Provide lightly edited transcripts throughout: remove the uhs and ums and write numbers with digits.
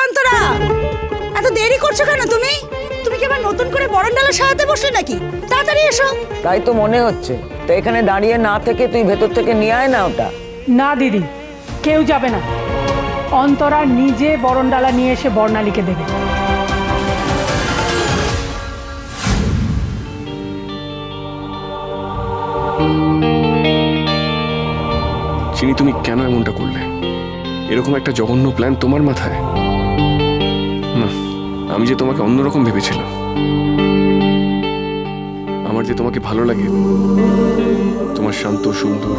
অন্তরা, এত দেরি করছো কেন তুমি? তুমি কি আবার নতুন করে বরণডালা সাজাতে বসলে নাকি? তাড়াতাড়ি এসো। তাই তো মনে হচ্ছে। তো এখানে দাঁড়িয়ে না থেকে তুই ভেতর থেকে নিয়ে আয় না ওটা। না দিদি, কেউ যাবে না। অন্তরা নিজে বরণডালা নিয়ে এসে বর্ণালীকে দেবে। চিনি, তুমি কেন এমনটা করলে? এরকম একটা জঘন্য প্ল্যান তোমার মাথায়? না, আমি যে তোমাকে অন্যরকম ভেবেছিলাম। আমার যে তোমাকে ভালো লাগে, তোমার শান্ত সুন্দর।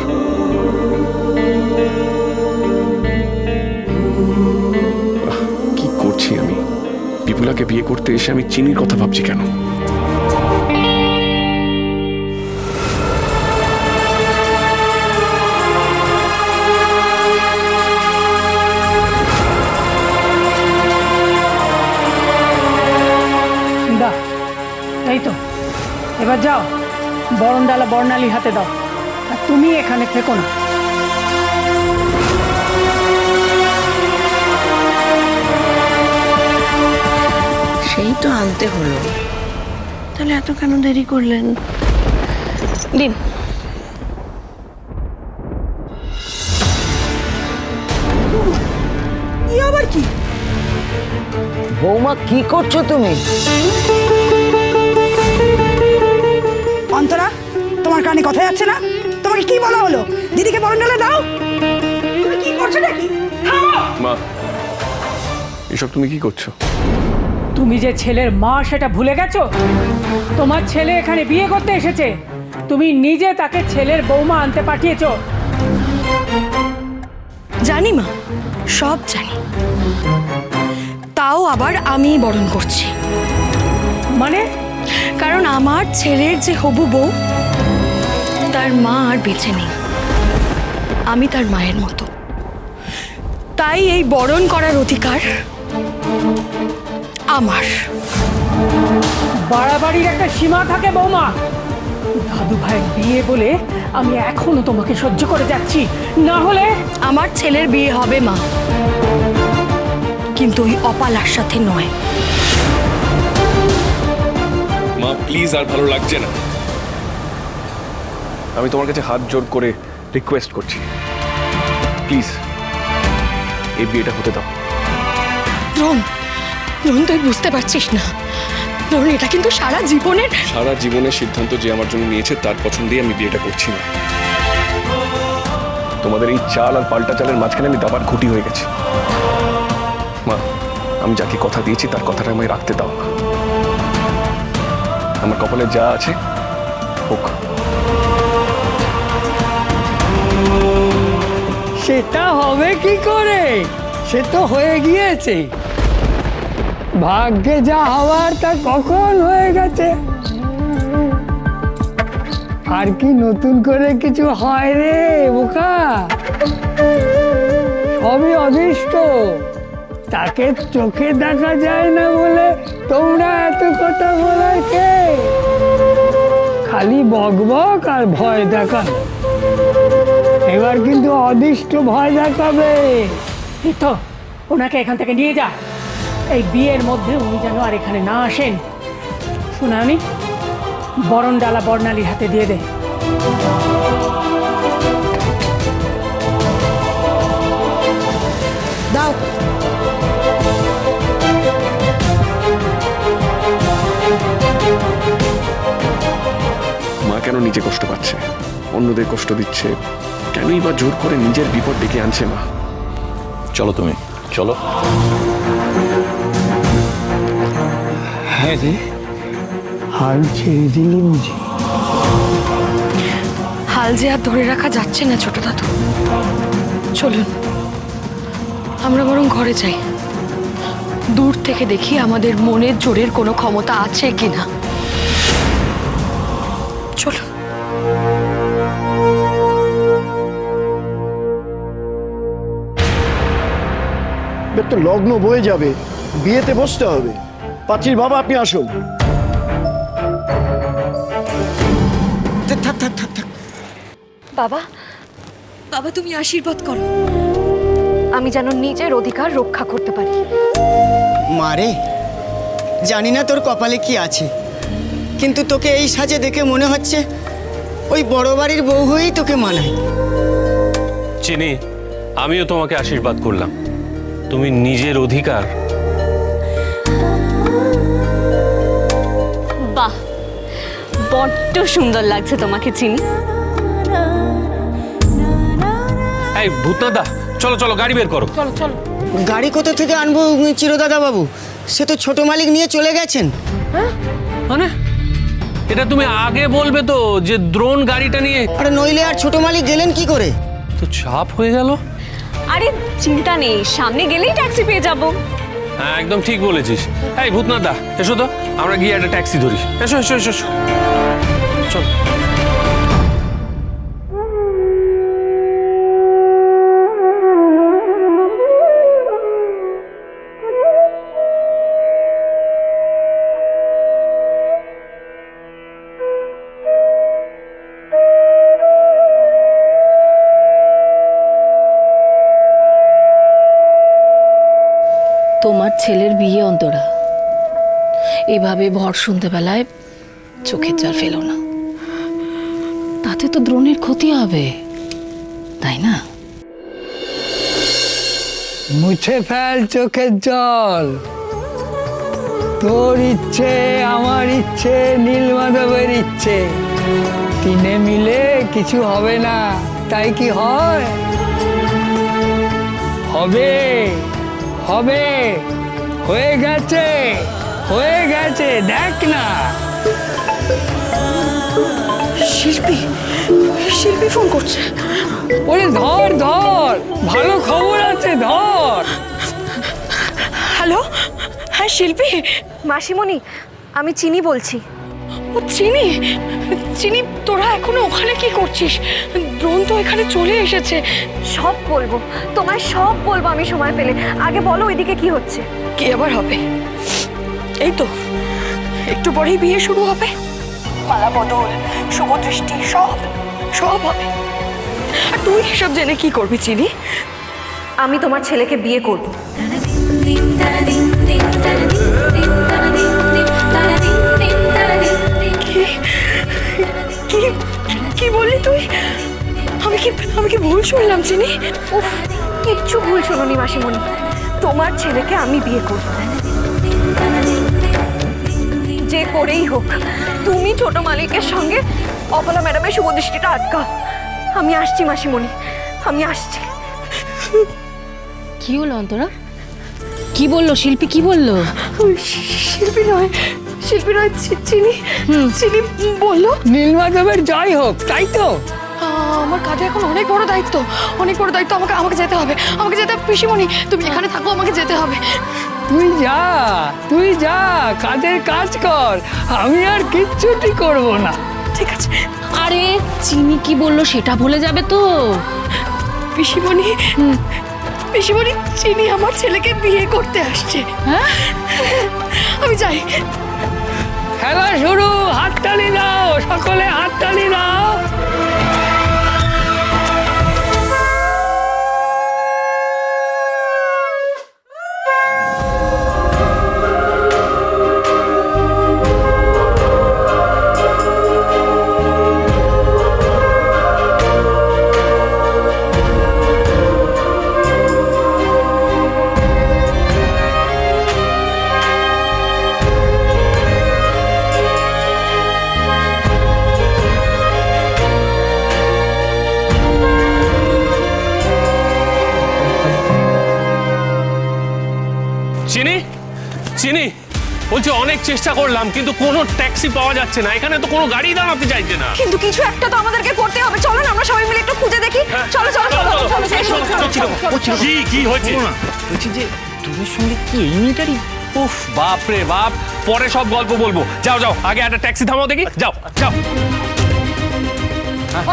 কি করছি আমি? বিপুলাকে বিয়ে করতে এসে আমি চিনির কথা ভাবছি কেন? দা, এই তো, এবার যাও বরণডালা বর্ণালীর হাতে দাও। আর তুমি এখানে থেকো না। সেই তো আনতে হলো, তাহলে এত কেন দেরি করলেন? দিন। আবার কি? বৌমা, কি করছো তুমি? অন্তরা, তোমার কানে কথা যাচ্ছে না? তোমাকে কি বলা হলো? দিদিকে বরণডালা দাও। তুমি কি করছো নাকি? মা, এসব তুমি কি করছো? তুমি যে ছেলের মা সেটা ভুলে গেছো? তোমার ছেলে এখানে বিয়ে করতে এসেছে, তুমি নিজে তাকে ছেলের বৌমা আনতে পাঠিয়েছো। জানি মা, সব জানি। তাও আবার আমি বরণ করছি, মানে? কারণ আমার ছেলের যে হবু বউ, তার মা আর বেঁচে নেই। আমি তার মায়ের মতো, তাই এই বরণ করার অধিকার আমার। বাড়াবাড়ির একটা সীমা থাকে বৌমা। দাদু ভাইয়ের বিয়ে বলে আমি এখনো তোমাকে সহ্য করে যাচ্ছি, না হলে আমার ছেলের বিয়ে হবে মা, কিন্তু ওই অপালার সাথে নয়। মা প্লিজ, আর ভালো লাগছে না। আমি তোমার কাছে হাত জোর করে রিকোয়েস্ট করছি, প্লিজ এই বিয়েটা হতে দাও। রোহন, রোহন, তুই বুঝতে পারছিস না? রোহন, এটা কিন্তু সারা জীবনের সিদ্ধান্ত যে আমার জন্য নিয়েছে তার পছন্দেই আমি বিয়েটা করছি না। তোমাদের এই চাল আর পাল্টা চালের মাঝখানে আমি দাবার খুঁটি হয়ে গেছি। মা, আমি যাকে কথা দিয়েছি তার কথাটা আমায় রাখতে দাও। আমার কপালে যা আছে হোক। সেটা হবে কি করে? সে তো হয়ে গিয়েছে। ভাগ্যে যা হওয়ার তা কখন হয়ে গেছে। আর কি নতুন করে কিছু হয় রে বোকা? সবই অদৃষ্ট, তাকে চোখে দেখা যায় না বলে তোমরা এত কথা বলার কে? খালি বকবক আর ভয় দেখানো। এবার কিন্তু অদৃষ্ট ভয় দেখাবে। এই তো, ওনাকে এখান থেকে নিয়ে যা। এই বিয়ের মধ্যে উনি যেন আর এখানে না আসেন। শুনানি, বরণডালা বর্ণালীর হাতে দিয়ে দে। দাও। মা কেন নিজে কষ্ট পাচ্ছে, অন্যদের কষ্ট দিচ্ছে? কেনই বা জোর করে নিজের বিপদ ডেকে আনছে? মা চলো, তুমি চলো। হ্যাঁ রে, হাল ছেড়ে দিলি বুঝি? হাল যে আর ধরে রাখা যাচ্ছে না ছোট দাদু। চলুন আমরা বরং ঘরে যাই, দূর থেকে দেখি আমাদের মনের জোরের কোনো ক্ষমতা আছে কিনা। চলুন। তো লগ্ন বয়ে যাবে, বিয়েতে বসতে হবে। পাত্রীর বাবা, আপনি আসুন। থাক থাক থাক থাক। বাবা, বাবা তুমি আশীর্বাদ করো। আমি যেন নিজের অধিকার রক্ষা করতে পারি। মারে, জানি না তোর কপালে কি আছে, কিন্তু তোকে এই সাজে দেখে মনে হচ্ছে ওই বড় বাড়ির বউ হয়েই তোকে মানায়। চিনি, আমিও তোমাকে আশীর্বাদ করলাম। তুমি নিজের অধিকার। বাহ, বড্ড সুন্দর লাগছে তোমাকে চিনি। এই ভূতনাথদা, চলো চলো গাড়ি বের করো। চলো চলো। গাড়ি কোথা থেকে আনবো চিরদাদা বাবু? সে তো ছোট মালিক নিয়ে চলে গেছেন। মানে এটা তুমি আগে বলবে তো যে দ্রোণ গাড়িটা নিয়ে। আরে নইলে আর ছোট মালিক গেলেন কি করে? তো চাপ হয়ে গেল। আরে চিন্তা নেই, সামনে গেলেই ট্যাক্সি পেয়ে যাব। হ্যাঁ একদম ঠিক বলেছিস। এই ভূতনাথদা এসো তো, আমরা গিয়ে একটা ট্যাক্সি ধরি। এসো এসো এসো এসো। চলো। তোমার ছেলের বিয়ে অন্তরা, এভাবে ভর সন্ধ্যেবেলায় চোখের জল ফেলো না, তাতে তো দ্রোণের ক্ষতি হবে, তাই না? মুছে ফেল চোখের জল। তোর ইচ্ছে, আমার ইচ্ছে, নীলমাধবের ইচ্ছে, তিনে মিলে কিছু হবে না, তাই কি হয়? হবে, হবে, হয়ে গেছে, হয়ে গেছে, দেখ না। শিল্পী, শিল্পী ফোন করছে। ওরে ধর ধর, ভালো খবর আছে, ধর। হ্যালো, হ্যাঁ শিল্পী। মাসিমণি, আমি চিনি বলছি। ও চিনি, চিনি তোরা এখনো ওখানে কি করছিস? দ্রোণ তো এখানে চলে এসেছে। সব বলবো তোমায়, সব বলবো আমি সময় পেলে। আগে বলো ওইদিকে কি হচ্ছে? কি আবার হবে? এই তো একটু পরেই বিয়ে শুরু হবে, মালা বদল, শুভ দৃষ্টি, সব সব হবে। আর তুই এসব জেনে কি করবি চিনি? আমি তোমার ছেলেকে বিয়ে করব। কি কি বললি তুই? আমি কি ভুল শুনলাম চিনি? উফ, কিচ্ছু ভুল শোনোনি মাসিমণি, তোমার ছেলেকে আমি বিয়ে করব। যে করেই হোক তুমি ছোট মালিকের সঙ্গে অপলা ম্যাডামের শুভদৃষ্টিটা আটকাও। আমি আসছি মাসিমণি, আমি আসছি। কি হলো অন্তরা? কি বললো শিল্পী, কি বললো? শিল্পী নয়, শিল্পী নয়, চিনি, চিনি বললো নীলমাধবের জয় হোক, তাই তো? আমার কাঁধে এখন অনেক বড় দায়িত্ব, অনেক বড় দায়িত্ব। আমাকে যেতে হবে, আমাকে যেতে হবে। পিসিমণি তুমি এখানে থাকো, আমাকে যেতে হবে। তুই যা, তুই যা, কাজের কাজ কর, আমি আর কিচ্ছুটি করব না। ঠিক আছে। আরে চিনি কি বললো সেটা ভুলে যাবে তো। পিসিমণি, পিসিমণি, চিনি আমার ছেলেকে বিয়ে করতে আসছে। হ্যাঁ, আমি যাই। খেলা শুরু, হাততালি দাও, সকলে হাততালি দাও। চিনি, চিনি বলছি অনেক চেষ্টা করলাম কিন্তু কোনো ট্যাক্সি পাওয়া যাচ্ছে না, এখানে তো কোনো গাড়ি দাঁড়াতে চাইছে না। কিন্তু কিছু একটা তো আমাদেরকে করতে হবে। চলো না আমরা সবাই মিলে একটু খুঁজে দেখি। চলো চলো চলো চলো। কি কি হয়েছে? বলছি যে তোদের সঙ্গে কি এই মেয়েটারই? উফ, বাপ রে বাপ, পরে সব গল্প বলবো। যাও যাও, আগে একটা ট্যাক্সি থামাও দেখি। যাও যাও।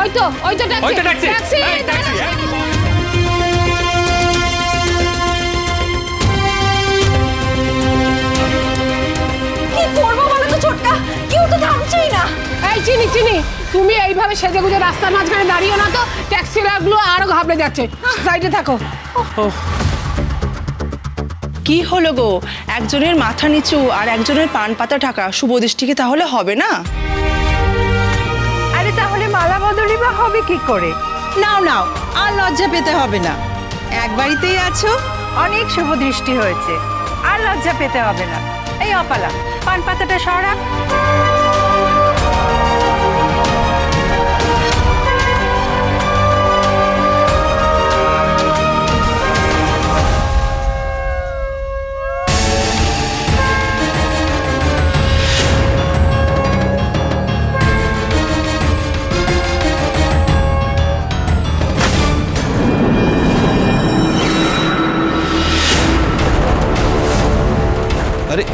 ওই তো ট্যাক্সি, ওইটা ট্যাক্সি, ট্যাক্সি, এই, ট্যাক্সি। কি করবো বলো তো ছোটকা, কেউ তো থামছেই না। এই চিনি, চিনি তুমি এই এইভাবে সেজেগুজে রাস্তার মাঝখানে দাঁড়িয়ে না তো, ট্যাক্সিওয়ালাগুলো আরো ঘাবড়ে যাচ্ছে। সাইডে থাকো। কি হলো গো, একজনের মাথা নিচু আর একজনের পান পাতা ঢাকা, শুভ দৃষ্টিকে তাহলে হবে না? আরে তাহলে মালা বদলি বা হবে কি করে? নাও নাও, আর লজ্জা পেতে হবে না, এক বাড়িতেই আছো। অনেক শুভ দৃষ্টি হয়েছে, আর লজ্জা পেতে হবে না। এই অপালা, পান পাতাটা সরা। আরে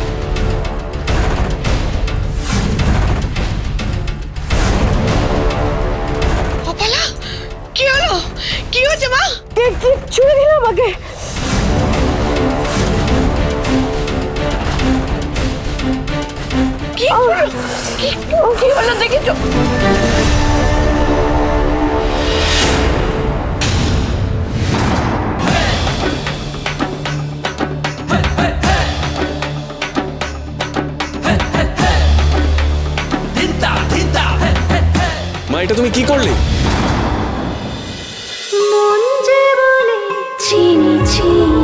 অপালা, কি হলো? কি হয়েছে মা? ছুঁয়ে দিল আমাকে। কি হলো দেখেছো? মা, এটা তুমি কি করলে? মন যে বলে চিনি চিনি